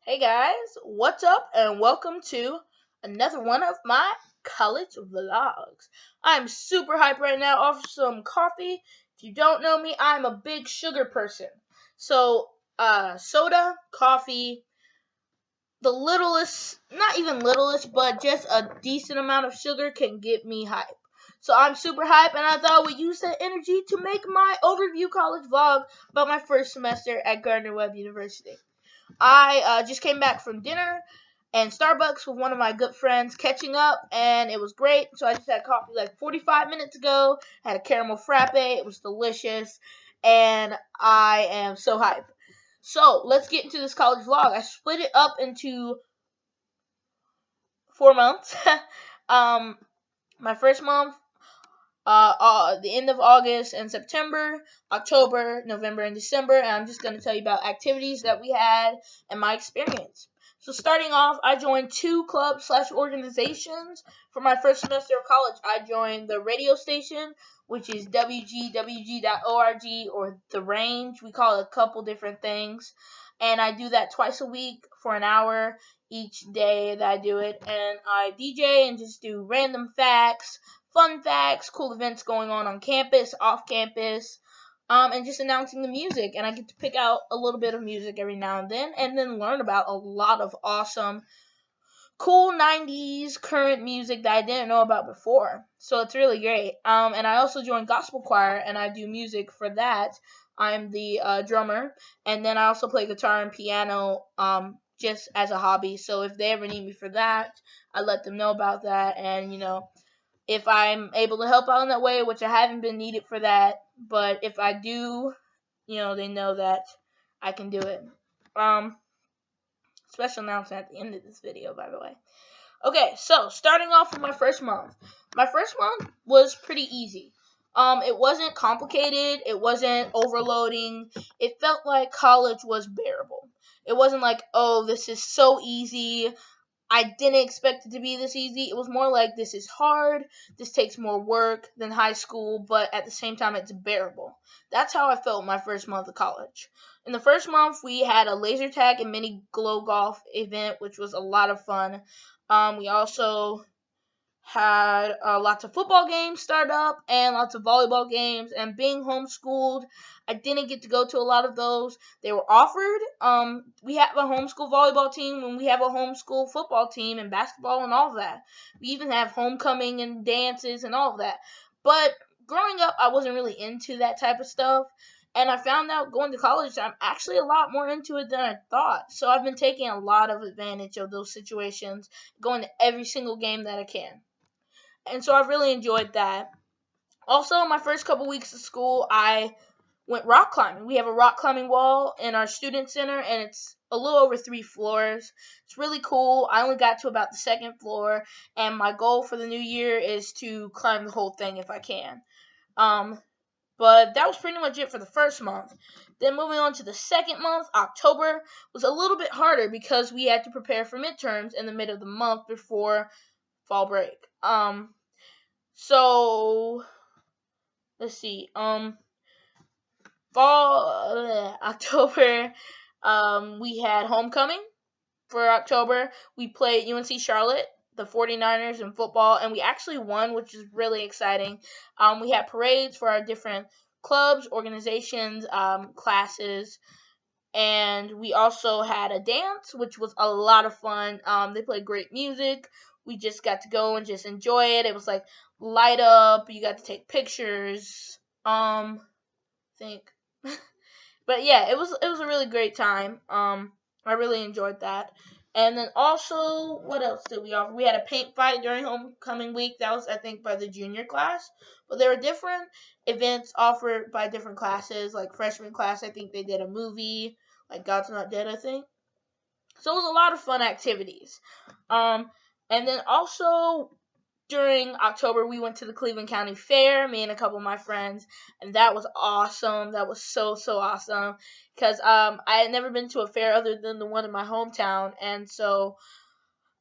Hey guys, what's up and welcome to another one of my college vlogs. I'm super hyped right now off some coffee. If you don't know me, I'm a big sugar person. So, soda, coffee, the littlest, not even littlest, but just a decent amount of sugar can get me hype. So I'm super hyped and I thought I would use that energy to make my overview college vlog about my first semester at Gardner-Webb University. I just came back from dinner and Starbucks with one of my good friends catching up, and it was great. So I just had coffee like 45 minutes ago. Had a caramel frappe. It was delicious, and I am so hyped. So let's get into this college vlog. I split it up into 4 months. um, my first month, the end of August and September, October, November, and December, and I'm just going to tell you about activities that we had and my experience. So starting off, I joined 2 clubs slash organizations for my first semester of college. I joined the radio station, which is wgwg.org, or The Range. We call it a couple different things. And I do that twice a week for an hour each day that I do it. And I DJ and just do random facts, fun facts, cool events going on campus, off campus, and just announcing the music. And I get to pick out a little bit of music every now and then learn about a lot of awesome, cool 90s current music that I didn't know about before. So it's really great. And I also joined gospel choir, and I do music for that. I'm the drummer, and then I also play guitar and piano just as a hobby. So if they ever need me for that, I let them know about that, and if I'm able to help out in that way, which I haven't been needed for that, but if I do, they know that I can do it. Special announcement at the end of this video, by the way. Okay, so starting off with my first month. My first month was pretty easy. It wasn't complicated. It wasn't overloading. It felt like college was bearable. It wasn't like, oh, this is so easy. I didn't expect it to be this easy. It was more like, this is hard. This takes more work than high school, but at the same time, it's bearable. That's how I felt my first month of college. In the first month, we had a laser tag and mini glow golf event, which was a lot of fun. We also had lots of football games start up and lots of volleyball games. And being homeschooled, I didn't get to go to a lot of those. They were offered. We have a homeschool volleyball team, and we have a homeschool football team, and basketball and all of that. We even have homecoming and dances and all of that. But growing up, I wasn't really into that type of stuff. And I found out going to college, I'm actually a lot more into it than I thought. So I've been taking a lot of advantage of those situations, going to every single game that I can. And so I really enjoyed that. Also, my first couple weeks of school, I went rock climbing. We have a rock climbing wall in our student center, and it's a little over 3 floors. It's really cool. I only got to about the second floor, and my goal for the new year is to climb the whole thing if I can. But that was pretty much it for the first month. Then moving on to the second month, October was a little bit harder because we had to prepare for midterms in the middle of the month before fall break. So let's see. October, we had homecoming for October. We played UNC Charlotte, the 49ers in football, and we actually won, which is really exciting. We had parades for our different clubs, organizations, classes, and we also had a dance, which was a lot of fun. They played great music. We just got to go and just enjoy it. It was like light up. You got to take pictures. I think, but yeah, it was a really great time. I really enjoyed that. And then also, what else did we offer? We had a paint fight during homecoming week. That was, I think, by the junior class. But there were different events offered by different classes. Like freshman class, I think they did a movie, like God's Not Dead, I think. So it was a lot of fun activities. And then also during October, we went to the Cleveland County Fair, me and a couple of my friends, and that was awesome. That was so awesome because I had never been to a fair other than the one in my hometown, and so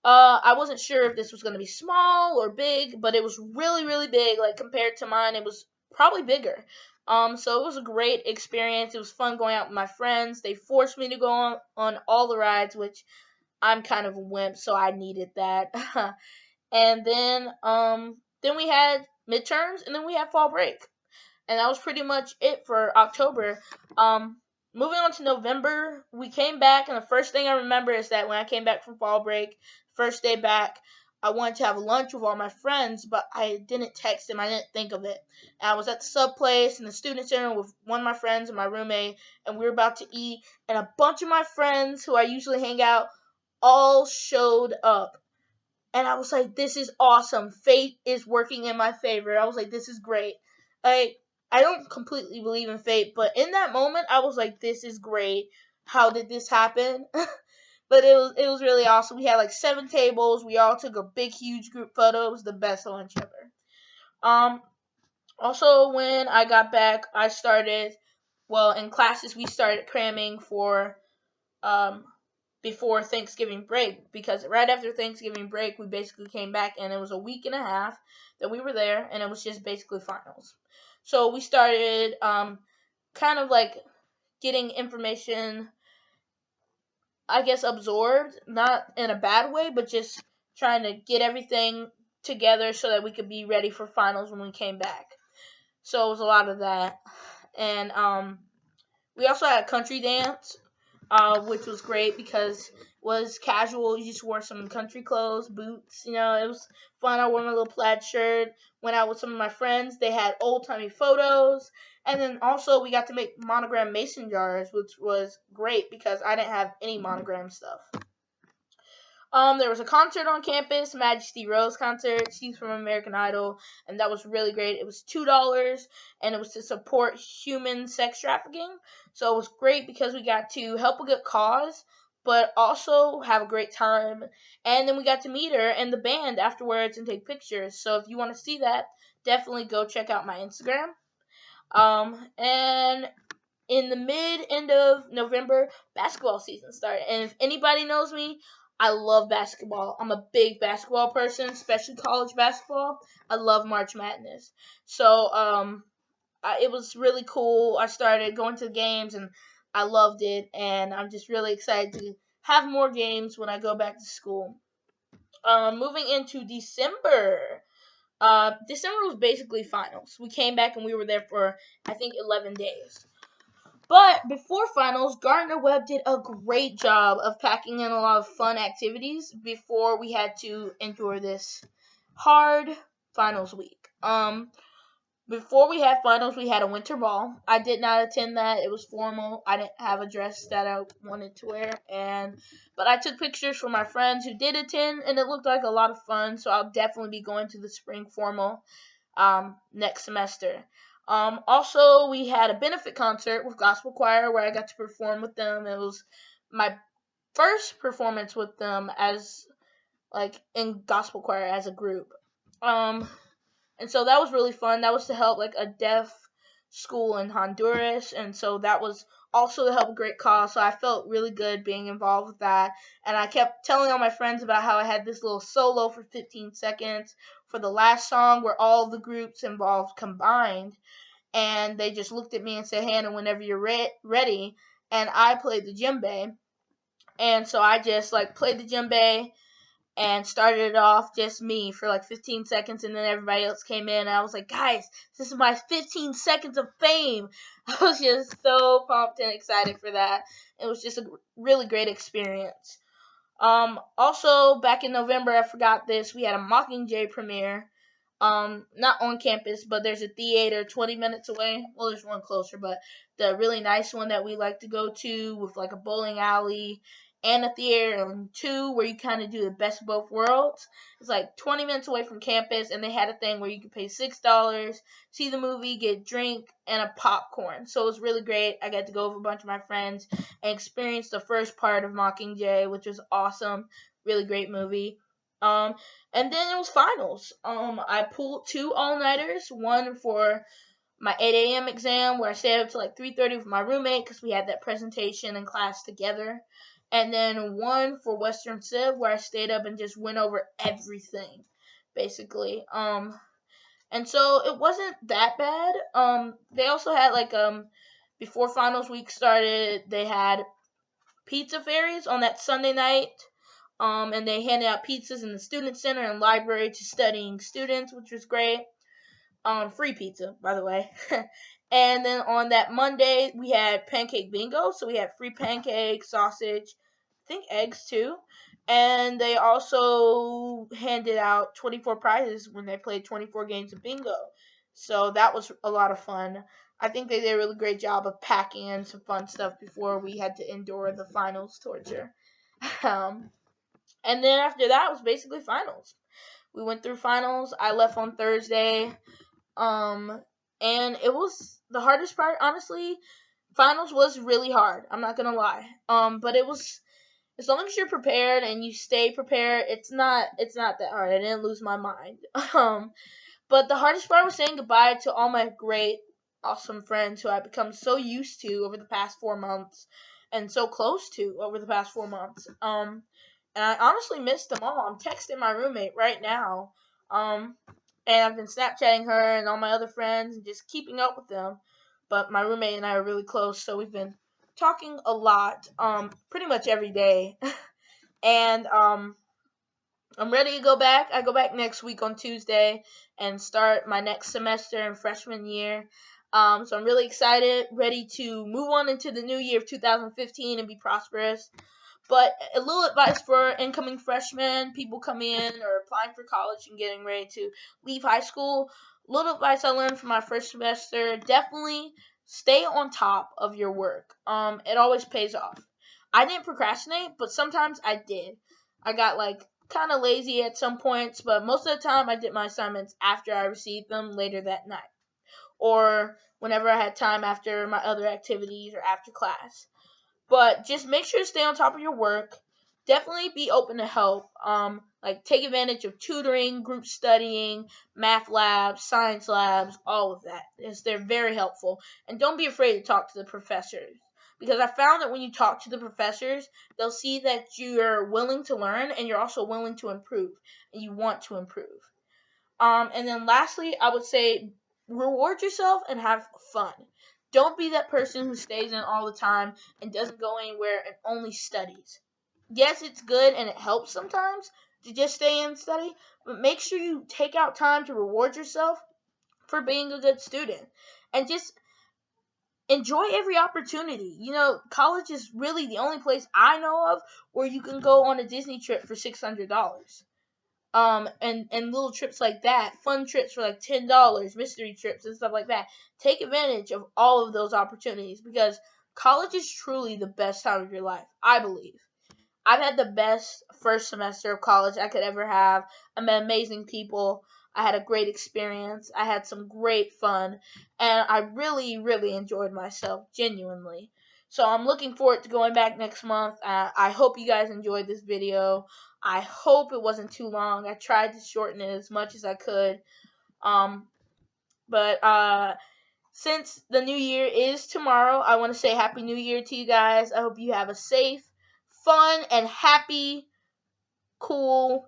I wasn't sure if this was going to be small or big, but it was really big. Like compared to mine, it was probably bigger. So it was a great experience. It was fun going out with my friends. They forced me to go on all the rides, which I'm kind of a wimp, so I needed that. And then we had midterms, and then we had fall break, and that was pretty much it for October. Moving on to November, we came back, and the first thing I remember is that when I came back from fall break, first day back, I wanted to have lunch with all my friends, but I didn't text them. I didn't think of it. And I was at the sub place in the student center with one of my friends and my roommate, and we were about to eat, and a bunch of my friends who I usually hang out all showed up. And I was like, this is awesome. Fate is working in my favor. I was like, this is great. I don't completely believe in fate, but in that moment, I was like, this is great. How did this happen? But it was really awesome. We had like 7 tables. We all took a big, huge group photo. It was the best lunch ever. Um, Also, when I got back, in classes, we started cramming for um, before Thanksgiving break, because right after Thanksgiving break we basically came back, and it was a week and a half that we were there, and it was just basically finals. So we started kind of like getting information, I guess, absorbed, not in a bad way, but just trying to get everything together so that we could be ready for finals when we came back. So it was a lot of that. And we also had a country dance, which was great because it was casual. You just wore some country clothes, boots. It was fun. I wore my little plaid shirt. Went out with some of my friends. They had old timey photos, and then also we got to make monogram mason jars, which was great because I didn't have any monogram stuff. There was a concert on campus, Majesty Rose concert. She's from American Idol, and that was really great. It was $2, and it was to support human sex trafficking. So it was great because we got to help a good cause, but also have a great time. And then we got to meet her and the band afterwards and take pictures. So if you want to see that, definitely go check out my Instagram. And in the end of November, basketball season started. And if anybody knows me, I love basketball. I'm a big basketball person, especially college basketball. I love March Madness. So it was really cool. I started going to the games, and I loved it. And I'm just really excited to have more games when I go back to school. Moving into December. December was basically finals. We came back and we were there for, I think, 11 days. But before finals, Gardner Webb did a great job of packing in a lot of fun activities before we had to endure this hard finals week. Before we had finals, we had a winter ball. I did not attend that. It was formal. I didn't have a dress that I wanted to wear, but I took pictures for my friends who did attend, and it looked like a lot of fun. So I'll definitely be going to the spring formal next semester. Also, we had a benefit concert with gospel choir where I got to perform with them. It was my first performance with them as in gospel choir as a group. And so that was really fun. That was to help a deaf school in Honduras, and so that was also to help a great cause. So I felt really good being involved with that, and I kept telling all my friends about how I had this little solo for 15 seconds for the last song where all the groups involved combined, and they just looked at me and said, "Hannah, whenever you're ready," and I played the djembe, and so I just played the djembe and started it off just me for 15 seconds, and then everybody else came in, and I was like, guys, this is my 15 seconds of fame. I was just so pumped and excited for that. It was just a really great experience. Also, back in November, I forgot this, we had a Mockingjay premiere. Not on campus, but there's a theater 20 minutes away. Well, there's one closer, but the really nice one that we like to go to with a bowling alley and a theater, and 2 where you kind of do the best of both worlds. It's 20 minutes away from campus, and they had a thing where you could pay $6, see the movie, get a drink, and a popcorn. So it was really great. I got to go with a bunch of my friends and experience the first part of Mockingjay, which was awesome. Really great movie. And then it was finals. I pulled 2 all-nighters, one for my 8 a.m. exam where I stayed up to 3:30 with my roommate because we had that presentation in class together. And then one for Western Civ where I stayed up and just went over everything, basically. And so it wasn't that bad. They also had like before finals week started, they had pizza fairies on that Sunday night. And they handed out pizzas in the student center and library to studying students, which was great. Free pizza, by the way. And then on that Monday, we had pancake bingo. So we had free pancakes, sausage, I think eggs too. And they also handed out 24 prizes when they played 24 games of bingo. So that was a lot of fun. I think they did a really great job of packing in some fun stuff before we had to endure the finals torture. um, and then after that was basically finals. We went through finals. I left on Thursday. And it was the hardest part, honestly. Finals was really hard. I'm not gonna lie. But it was, as long as you're prepared and you stay prepared, it's not that hard. I didn't lose my mind. But the hardest part was saying goodbye to all my great, awesome friends who I've become so used to over the past 4 months, and so close to over the past 4 months. And I honestly missed them all. I'm texting my roommate right now. And I've been Snapchatting her and all my other friends and just keeping up with them. But my roommate and I are really close, so we've been talking a lot, pretty much every day. And I'm ready to go back. I go back next week on Tuesday and start my next semester in freshman year. So I'm really excited, ready to move on into the new year of 2015 and be prosperous. But a little advice for incoming freshmen, people coming in or applying for college and getting ready to leave high school. Little advice I learned from my first semester: definitely stay on top of your work. It always pays off. I didn't procrastinate, but sometimes I did. I got like kind of lazy at some points, but most of the time I did my assignments after I received them later that night, or whenever I had time after my other activities or after class. But just make sure to stay on top of your work. Definitely be open to help. Like take advantage of tutoring, group studying, math labs, science labs, all of that. They're very helpful. And don't be afraid to talk to the professors. Because I found that when you talk to the professors, they'll see that you're willing to learn and you're also willing to improve. And you want to improve. And then lastly, I would say reward yourself and have fun. Don't be that person who stays in all the time and doesn't go anywhere and only studies. Yes, it's good and it helps sometimes to just stay in and study, but make sure you take out time to reward yourself for being a good student. And just enjoy every opportunity. College is really the only place I know of where you can go on a Disney trip for $600. And little trips like that, fun trips for like $10, mystery trips and stuff like that. Take advantage of all of those opportunities because college is truly the best time of your life, I believe. I've had the best first semester of college I could ever have. I met amazing people. I had a great experience. I had some great fun. And I really, really enjoyed myself, genuinely. So I'm looking forward to going back next month. I hope you guys enjoyed this video. I hope it wasn't too long. I tried to shorten it as much as I could. But since the new year is tomorrow, I want to say Happy New Year to you guys. I hope you have a safe, fun, and happy, cool,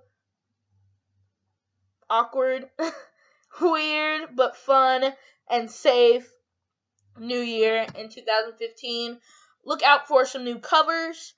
awkward, weird, but fun and safe new year in 2015. Look out for some new covers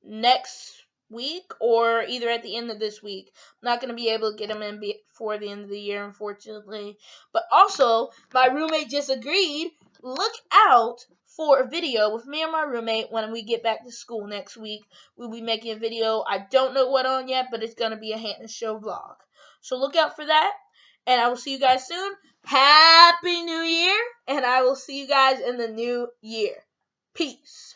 next week or either at the end of this week. I'm not going to be able to get them in before the end of the year, unfortunately. But also, my roommate just agreed. Look out for a video with me and my roommate when we get back to school next week. We'll be making a video. I don't know what on yet, but it's going to be a Hampton Show vlog. So look out for that. And I will see you guys soon. Happy New Year. And I will see you guys in the new year. Peace.